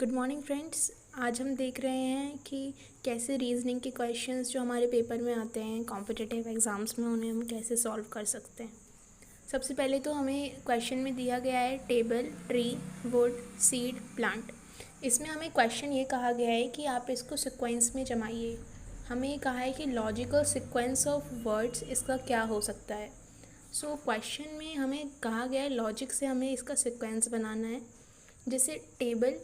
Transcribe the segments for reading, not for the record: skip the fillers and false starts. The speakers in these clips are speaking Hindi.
Good morning friends. आज हम देख रहे हैं कि कैसे रीजनिंग के क्वेश्चंस जो हमारे पेपर में आते हैं कॉम्पिटिटिव एग्ज़ाम्स में, उन्हें हम कैसे सॉल्व कर सकते हैं। सबसे पहले तो हमें क्वेश्चन में दिया गया है table, tree, would, seed, plant. इसमें हमें क्वेश्चन ये कहा गया है कि आप इसको सिक्वेंस में जमाइए। हमें ये कहा है कि लॉजिकल सिक्वेंस ऑफ वर्ड्स इसका क्या हो सकता है। सो क्वेश्चन में हमें कहा गया है लॉजिक से हमें इसका सिक्वेंस बनाना है, जैसे table,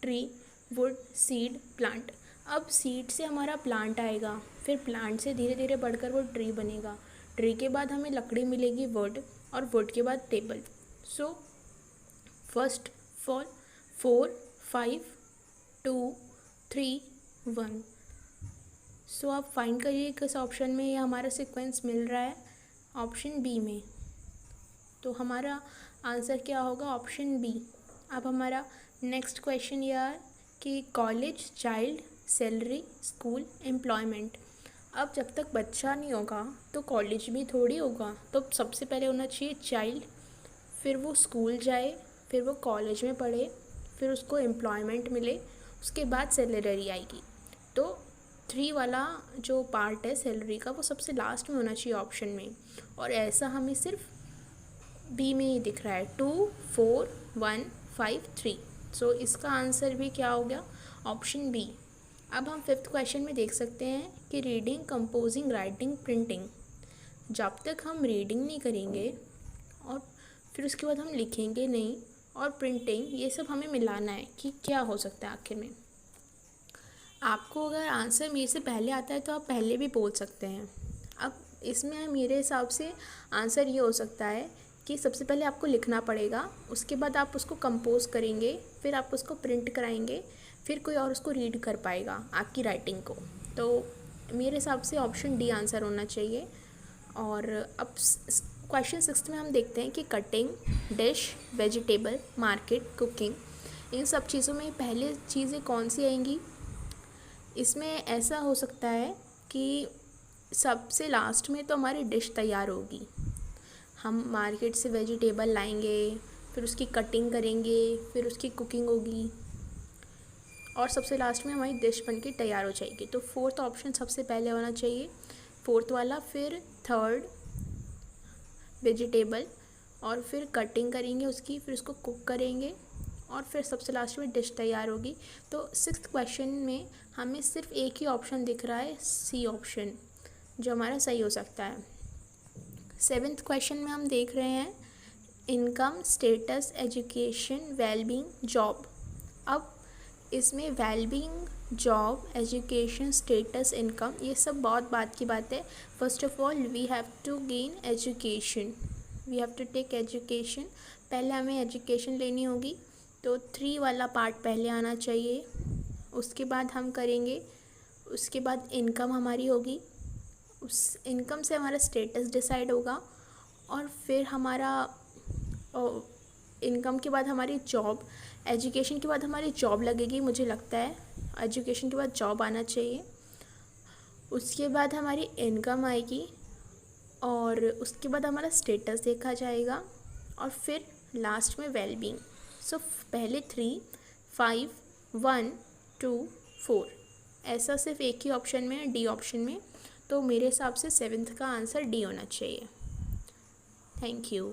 tree, would, seed, plant. अब सीड से हमारा प्लांट आएगा, फिर प्लांट से धीरे धीरे बढ़कर वो ट्री बनेगा। ट्री के बाद हमें लकड़ी मिलेगी वुड, और वुड के बाद टेबल। So first fall 4, 5, 2, 3, 1। सो आप फाइंड करिए किस ऑप्शन में ये हमारा सीक्वेंस मिल रहा है। ऑप्शन बी में। तो हमारा आंसर क्या होगा? Option B. अब हमारा नेक्स्ट क्वेश्चन यह है कि college, child, salary, school, employment. अब जब तक बच्चा नहीं होगा तो कॉलेज भी थोड़ी होगा, तो सबसे पहले होना चाहिए चाइल्ड, फिर वो स्कूल जाए, फिर वो कॉलेज में पढ़े, फिर उसको एम्प्लॉयमेंट मिले, उसके बाद सैलरी आएगी। तो 3 वाला जो पार्ट है सैलरी का, वो सबसे लास्ट में होना चाहिए ऑप्शन में, और ऐसा हमें सिर्फ बी में ही दिख रहा है। 2, 4, 1, 5, 3। सो इसका आंसर भी क्या हो गया? Option B. अब हम 5th क्वेश्चन में देख सकते हैं कि रीडिंग, कंपोजिंग, राइटिंग, प्रिंटिंग। जब तक हम रीडिंग नहीं करेंगे और फिर उसके बाद हम लिखेंगे नहीं, और प्रिंटिंग, ये सब हमें मिलाना है कि क्या हो सकता है आखिर में। आपको अगर आंसर मेरे से पहले आता है तो आप पहले भी बोल सकते हैं। अब इसमें मेरे हिसाब से आंसर ये हो सकता है कि सबसे पहले आपको लिखना पड़ेगा, उसके बाद आप उसको कंपोज करेंगे, फिर आप उसको प्रिंट कराएंगे, फिर कोई और उसको रीड कर पाएगा आपकी राइटिंग को। तो मेरे हिसाब से ऑप्शन डी आंसर होना चाहिए। और अब क्वेश्चन 6 में हम देखते हैं कि cutting, dish, vegetable, market, cooking, इन सब चीज़ों में पहले चीज़ें कौन सी आएंगी? इसमें ऐसा हो सकता है कि सबसे लास्ट में तो हमारी डिश तैयार होगी। हम मार्केट से वेजिटेबल लाएंगे, फिर उसकी कटिंग करेंगे, फिर उसकी कुकिंग होगी, और सबसे लास्ट में हमारी डिश बन के तैयार हो जाएगी। तो 4th ऑप्शन सबसे पहले होना चाहिए, 4th वाला, फिर 3rd वेजिटेबल, और फिर कटिंग करेंगे उसकी, फिर उसको कुक करेंगे, और फिर सबसे लास्ट में डिश तैयार होगी। तो 6th क्वेश्चन में हमें सिर्फ एक ही ऑप्शन दिख रहा है, सी ऑप्शन, जो हमारा सही हो सकता है। 7th क्वेश्चन में हम देख रहे हैं income, status, education, wellbeing, job. अब इसमें wellbeing, job, education, status, income, ये सब बहुत बात की बात है। First of all we have to gain education, we have to take education. पहले हमें एजुकेशन लेनी होगी, तो 3 वाला पार्ट पहले आना चाहिए। उसके बाद हम करेंगे, उसके बाद इनकम हमारी होगी, उस इनकम से हमारा स्टेटस डिसाइड होगा, और फिर हमारा इनकम के बाद हमारी जॉब, एजुकेशन के बाद हमारी जॉब लगेगी, मुझे लगता है एजुकेशन के बाद जॉब आना चाहिए। उसके बाद हमारी इनकम आएगी, और उसके बाद हमारा स्टेटस देखा जाएगा, और फिर लास्ट में वेलबींग। सो पहले 3, 5, 1, 2, 4, ऐसा सिर्फ एक ही ऑप्शन में है, डी ऑप्शन में। तो मेरे हिसाब से 7th का आंसर डी होना चाहिए। Thank you.